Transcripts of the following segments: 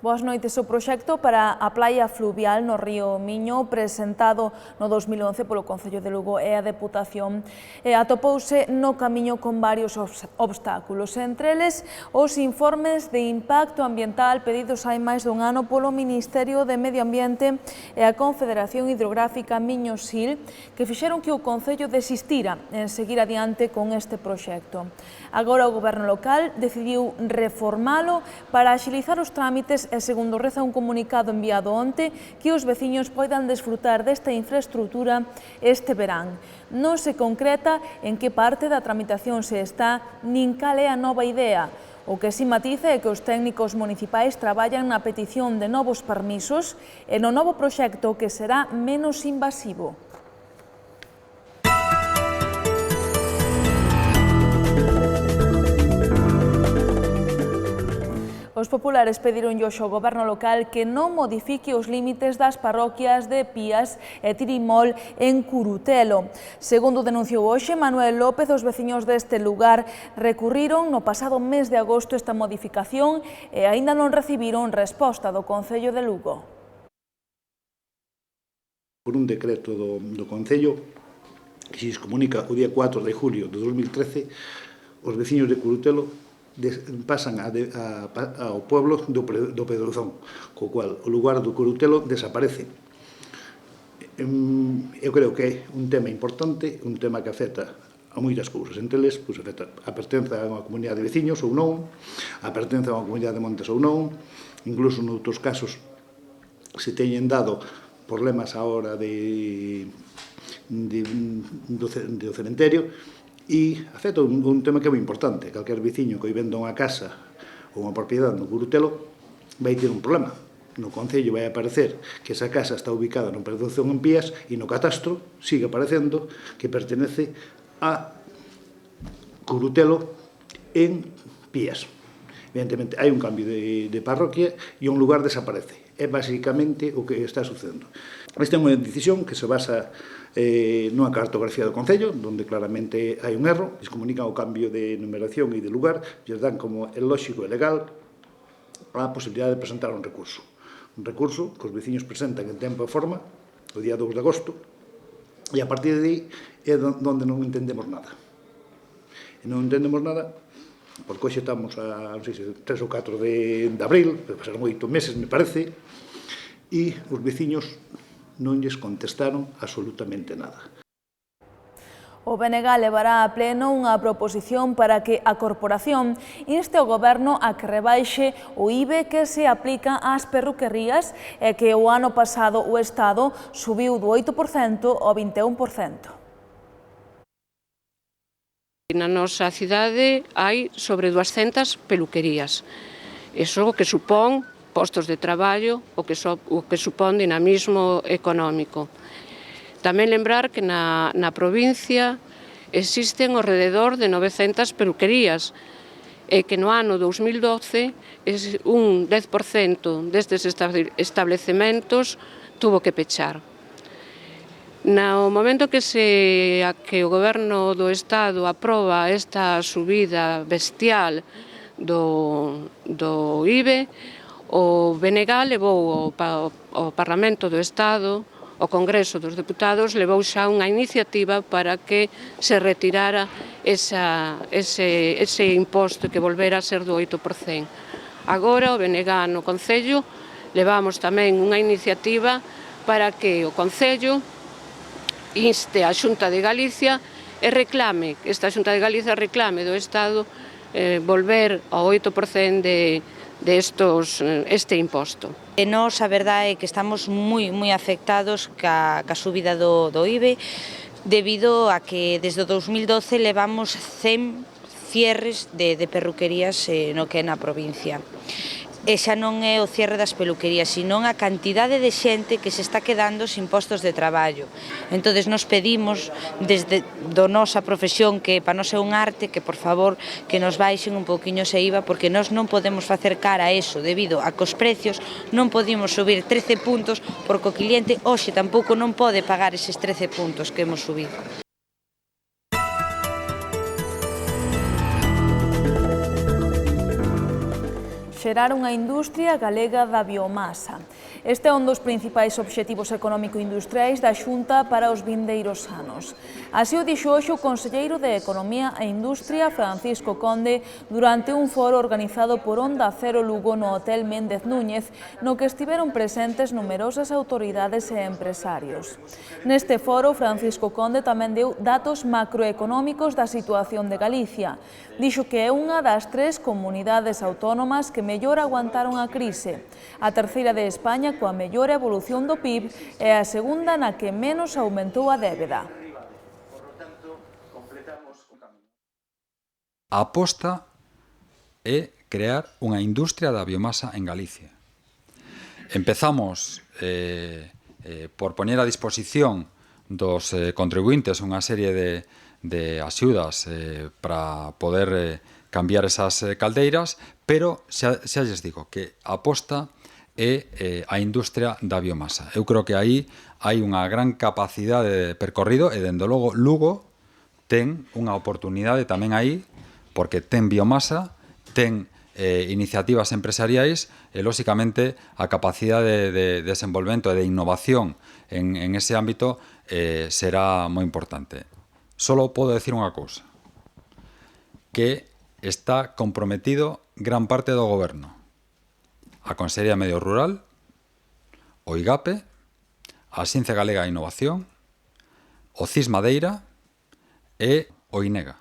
Boas noites. O proxecto para a praia fluvial no río Miño, presentado no 2011 polo Concello de Lugo e a Deputación, atopouse no camiño con varios obstáculos, entre eles os informes de impacto ambiental pedidos hai máis dun ano polo Ministerio de Medio Ambiente e a Confederación Hidrográfica Miño-Sil, que fixeron que o Concello desistira en seguir adiante con este proxecto. Agora o Goberno local decidiu reformalo para axilizar os trámites e, segundo reza un comunicado enviado onte, que os veciños poidan desfrutar desta infraestrutura este verán. Non se concreta en que parte da tramitación se está nin cal é a nova idea. O que si matiza é que os técnicos municipais traballan na petición de novos permisos e no novo proxecto que será menos invasivo. Os populares pedironlle ao Goberno local que non modifique os límites das parroquias de Pías e Tirimol en Curutelo. Segundo denunciou hoxe Manuel López, os veciños deste lugar recurriron no pasado mes de agosto esta modificación e aínda non recibiron resposta do Concello de Lugo. Por un decreto do Concello que se comunica o día 4 de julio de 2013, os veciños de Curutelo pasan ao pueblo do Pedrozón, co cual o lugar do Curutelo desaparece. Eu creo que é un tema importante, un tema que afecta a moitas cousas, entre eles afecta a pertenza a unha comunidade de veciños ou non, a pertenza a unha comunidade de montes ou non, incluso noutros casos se teñen dado problemas á hora do cementerio. E afecta un tema que é moi importante. Calquer veciño que venda unha casa ou unha propiedade no Curutelo vai ter un problema. No Concello vai aparecer que esa casa está ubicada no Pedrozón en Pías e no catastro sigue aparecendo que pertenece a Curutelo en Pías. Evidentemente, hai un cambio de parroquia e un lugar desaparece. É basicamente o que está sucedendo. Esta é unha decisión que se basa nunha cartografía do Concello, onde claramente hai un erro, se comunican o cambio de numeración e de lugar, e dan como é lógico e legal a posibilidade de presentar un recurso. Un recurso que os veciños presentan en tempo e forma, o día 2 de agosto, e a partir de aí é onde non entendemos nada. E non entendemos nada porque hoxe estamos a, non sei se 3 ou 4 de abril, pasaron 8 meses, me parece, e os veciños non lles contestaron absolutamente nada. O BNG levará a pleno unha proposición para que a corporación inste ao Goberno a que rebaixe o IBE que se aplica ás perruquerías e que o ano pasado o Estado subiu do 8% ao 21%. Na nosa cidade hai sobre 200 peluquerías. Iso o que supón postos de traballo, o que supón dinamismo económico. Tamén lembrar que na provincia existen ao rededor de 900 peluquerías e que no ano 2012 un 10% destes establecementos tuvo que pechar. No momento que o Goberno do Estado aproba esta subida bestial do IBE, o BNG levou ao Parlamento do Estado, o Congreso dos Deputados, levou xa unha iniciativa para que se retirara ese imposto que volvera a ser do 8%. Agora, o BNG no Concello, levamos tamén unha iniciativa para que o Concello inste a Xunta de Galicia e reclame, esta Xunta de Galicia reclame do Estado volver ao 8% este imposto. E nós, a verdade é que estamos moi afectados ca subida do IBE debido a que desde o 2012 levamos 100 cierres de perruquerías no que é na provincia. E xa non é o cierre das peluquerías, sino a cantidade de xente que se está quedando sin postos de traballo. Entón, nos pedimos, desde do nosa profesión, que para nós é un arte, que por favor que nos baixen un pouquiño ese IVA, porque nós non podemos facer cara a eso, debido a que os precios non podemos subir 13 puntos, porque o cliente hoxe tampouco non pode pagar eses 13 puntos que hemos subido. xerar unha industria galega da biomasa. Este é un dos principais obxectivos económico-industriais da Xunta para os vindeiros anos. Así o dixo hoxe o conselleiro de Economía e Industria, Francisco Conde, durante un foro organizado por Onda Cero Lugo no Hotel Méndez Núñez, no que estiveron presentes numerosas autoridades e empresarios. Neste foro, Francisco Conde tamén deu datos macroeconómicos da situación de Galicia. Dixo que é unha das 3 comunidades autónomas que mellor aguantaron a crise, a terceira de España coa mellor evolución do PIB e a segunda na que menos aumentou a débeda. A aposta é crear unha industria da biomasa en Galicia. Empezamos por poñer a disposición dos contribuintes unha serie de axudas para poder cambiar esas caldeiras, pero xa lles digo que a aposta é a industria da biomasa. Eu creo que aí hai unha gran capacidade de percorrido e, dende logo, Lugo ten unha oportunidade tamén aí, porque ten biomasa, ten iniciativas empresariais e, lóxicamente, a capacidade de desenvolvemento e de innovación en ese ámbito será moi importante. Solo podo decir unha cousa, que está comprometido gran parte do goberno, a Consellería de Medio Rural, o IGAPE, a Xencia Galega de Innovación, o CIS Madeira e o INEGA.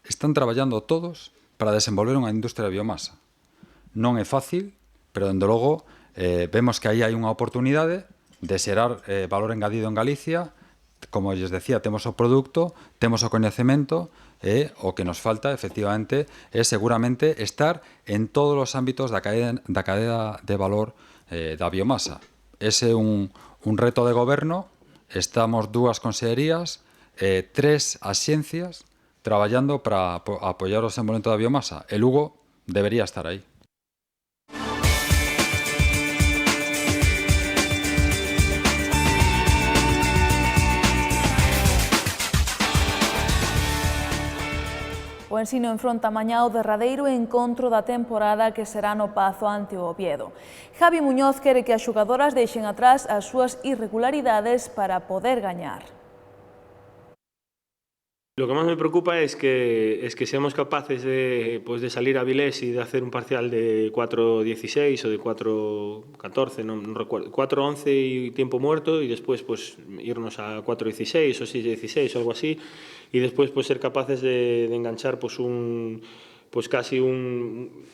Están traballando todos para desenvolver unha industria de biomasa. Non é fácil, pero, dende logo, vemos que aí hai unha oportunidade de xerar valor engadido en Galicia. Como lles decía, temos o produto, temos o coñecemento, e o que nos falta, efectivamente, é seguramente estar en todos os ámbitos da cadea de valor da biomasa. Ese é un reto de goberno. Estamos 2 consellerías, 3 axencias, traballando para apoiar o desenvolvemento da biomasa. E Lugo debería estar aí. O Ensino enfronta mañá o derradeiro encontro da temporada que será no Pazo ante o Oviedo. Javi Muñoz quere que as xogadoras deixen atrás as súas irregularidades para poder gañar. Lo que más me preocupa es que seamos capaces de salir a Vilés y de hacer un parcial de 4-16 o de 4-14, no recuerdo, 4-11 y tiempo muerto, y después pues irnos a 4-16 o 6-16 o algo así, y después pues ser capaces de enganchar pues casi un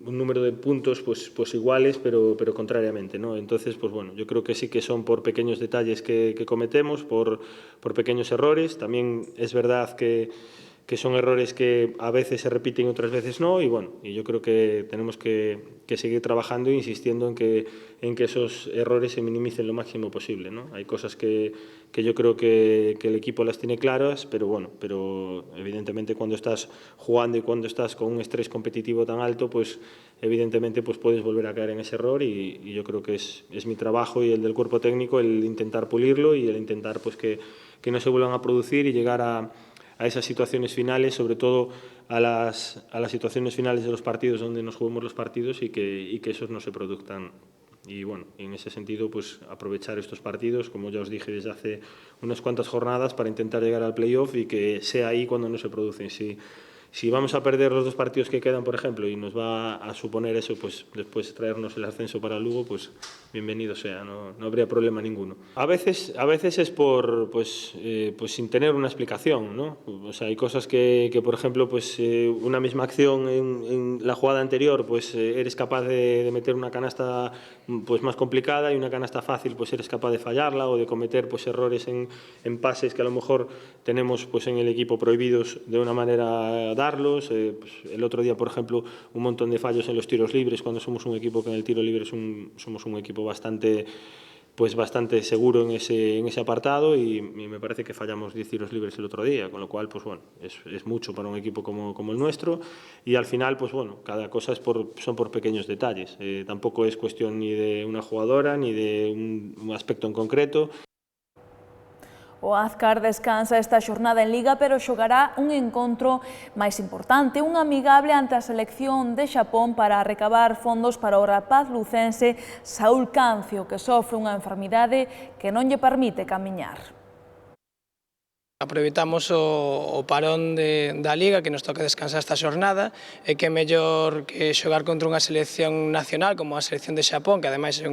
número de puntos pues iguales, pero contrariamente, ¿no? Entonces, pues bueno, yo creo que sí que son por pequeños detalles que cometemos, por pequeños errores. También es verdad que son errores que a veces se repiten y otras veces no, y bueno, y yo creo que tenemos que seguir trabajando e insistiendo en que esos errores se minimicen lo máximo posible, ¿no? Hay cosas que yo creo que el equipo las tiene claras, pero bueno, pero evidentemente cuando estás jugando y cuando estás con un estrés competitivo tan alto, pues evidentemente pues puedes volver a caer en ese error, y yo creo que es mi trabajo y el del cuerpo técnico el intentar pulirlo y el intentar pues que no se vuelvan a producir y llegar a esas situaciones finales, sobre todo a las situaciones finales de los partidos donde nos juguemos los partidos, y que esos no se produzcan. Y bueno, en ese sentido, pues aprovechar estos partidos, como ya os dije desde hace unas cuantas jornadas, para intentar llegar al playoff y que sea ahí cuando no se producen. Si vamos a perder los 2 partidos que quedan, por ejemplo, y nos va a suponer eso, pues después traernos el ascenso para Lugo, pues bienvenido sea, no habría problema ninguno. A veces es por pues sin tener una explicación, ¿no? O sea, hay cosas que por ejemplo, pues una misma acción en la jugada anterior, pues eres capaz de meter una canasta pues más complicada, y una canasta fácil, pues eres capaz de fallarla o de cometer pues errores en pases que a lo mejor tenemos pues en el equipo prohibidos de una manera darlos. Pues el otro día, por ejemplo, un montón de fallos en los tiros libres, cuando somos un equipo que en el tiro libre somos un equipo bastante seguro en ese apartado, y me parece que fallamos 10 tiros libres el otro día, con lo cual pues bueno, es mucho para un equipo como el nuestro, y al final pues bueno, cada cosa son por pequeños detalles. Tampoco es cuestión ni de una jugadora ni de un aspecto en concreto. O Azcar descansa esta xornada en Liga, pero xogará un encontro máis importante, un amigable ante a selección de Xapón para recabar fondos para o rapaz lucense Saúl Cancio, que sofre unha enfermidade que non lle permite camiñar. Aproveitamos o parón da Liga, que nos toca descansar esta xornada, e que é mellor que xogar contra unha selección nacional como a selección de Xapón, que ademais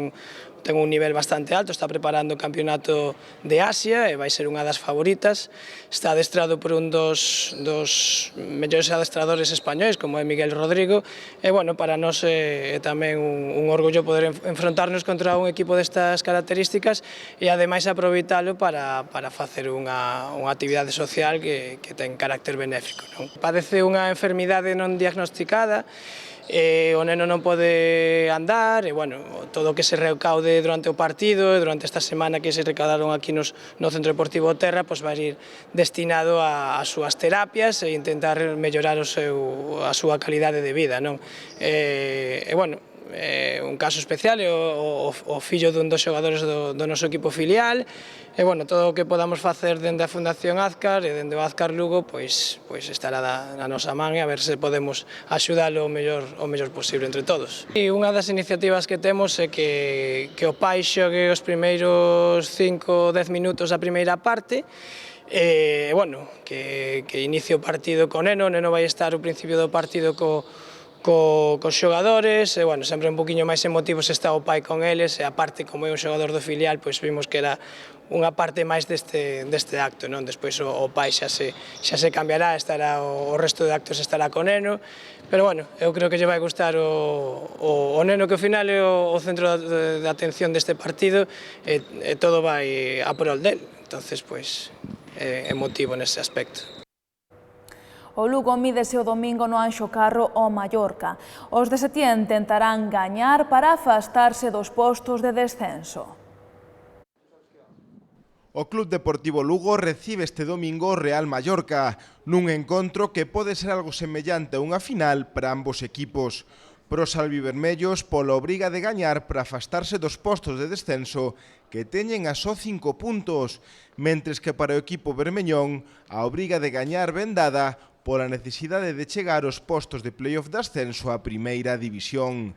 ten un nivel bastante alto, está preparando o campeonato de Asia e vai ser unha das favoritas. Está adestrado por un dos mellores adestradores españois, como é Miguel Rodrigo, e bueno, para nós é tamén un orgullo poder enfrontarnos contra un equipo destas características e ademais aproveitalo para facer unha actividade social que ten carácter benéfico. Padece unha enfermidade non diagnosticada, o neno non pode andar, e bueno, todo o que se recaude durante o partido e durante esta semana que se recaudaron aquí no Centro Deportivo Terra, pois vai ir destinado ás súas terapias e intentar mellorar a súa calidade de vida, non? E bueno, un caso especial é o fillo dun dos xogadores do noso equipo filial, e bueno, todo o que podamos facer dende a Fundación Azcar e dende o Azcar Lugo pois estará na nosa man, e a ver se podemos axudalo o mellor posible entre todos. E unha das iniciativas que temos é que o pai xogue os primeiros 5 ou 10 minutos a primeira parte, e bueno, que inicie o partido co neno. O neno vai estar ao principio do partido cos xogadores, e bueno, sempre un poquinho máis emotivo se está o pai con eles, e aparte, como é un xogador do filial, pois vimos que era unha parte máis deste acto, non? Despois o pai xa se cambiará, estará o resto de actos estará con neno, pero bueno, eu creo que lle vai gustar o neno, que ao final é o centro de atención deste partido, e todo vai a prol del, entonces pois é emotivo nese aspecto. O Lugo mídese o domingo no Anxo Carro ao Mallorca. Os de Setién tentarán gañar para afastarse dos postos de descenso. O Club Deportivo Lugo recibe este domingo o Real Mallorca, nun encontro que pode ser algo semellante a unha final para ambos equipos. Pros albivermellos, pola obriga de gañar para afastarse dos postos de descenso que teñen a só 5 puntos, mentres que para o equipo vermellón a obriga de gañar ben dada pola necesidade de chegar aos postos de playoff de ascenso á primeira división.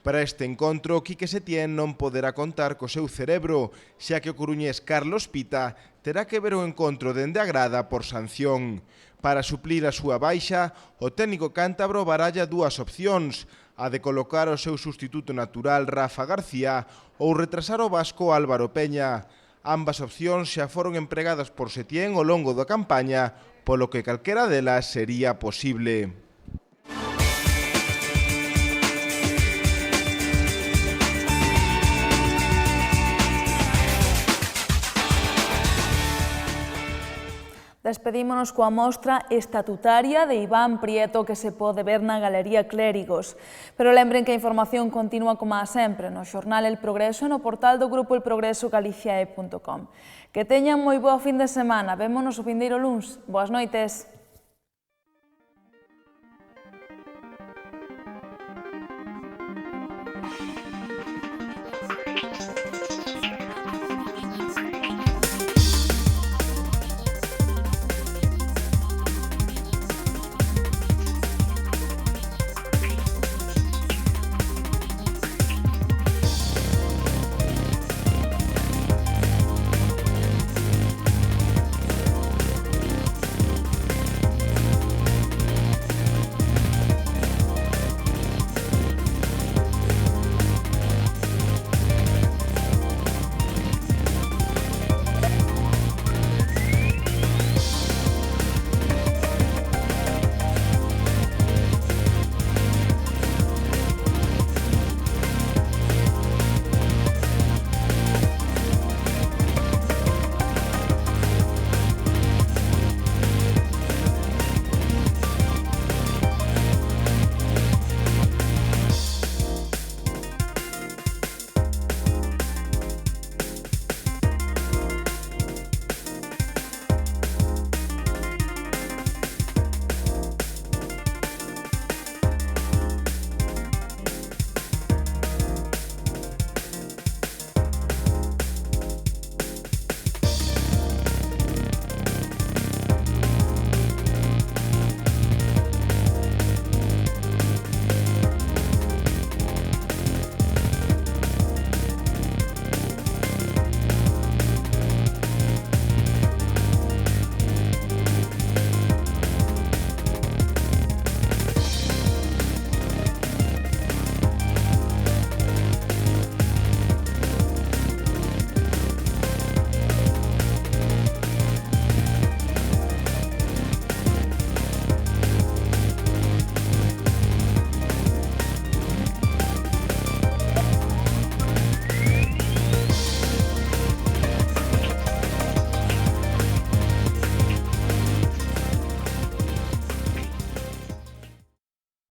Para este encontro, Quique Setién non poderá contar co seu cerebro, xa que o coruñés Carlos Pita terá que ver o encontro dende a grada por sanción. Para suplir a súa baixa, o técnico cántabro baralla dúas opcións, a de colocar o seu sustituto natural Rafa García ou retrasar o vasco Álvaro Peña. Ambas opcións xa foron empregadas por Setién ao longo da campaña, polo que calquera delas sería posible. Despedímonos coa mostra estatutaria de Iván Prieto que se pode ver na Galería Clérigos. Pero lembren que a información continúa como sempre no xornal El Progreso e no portal do grupo elprogresogaliciae.com. Que teñan moi boa fin de semana. Vémonos o vindeiro luns. Boas noites.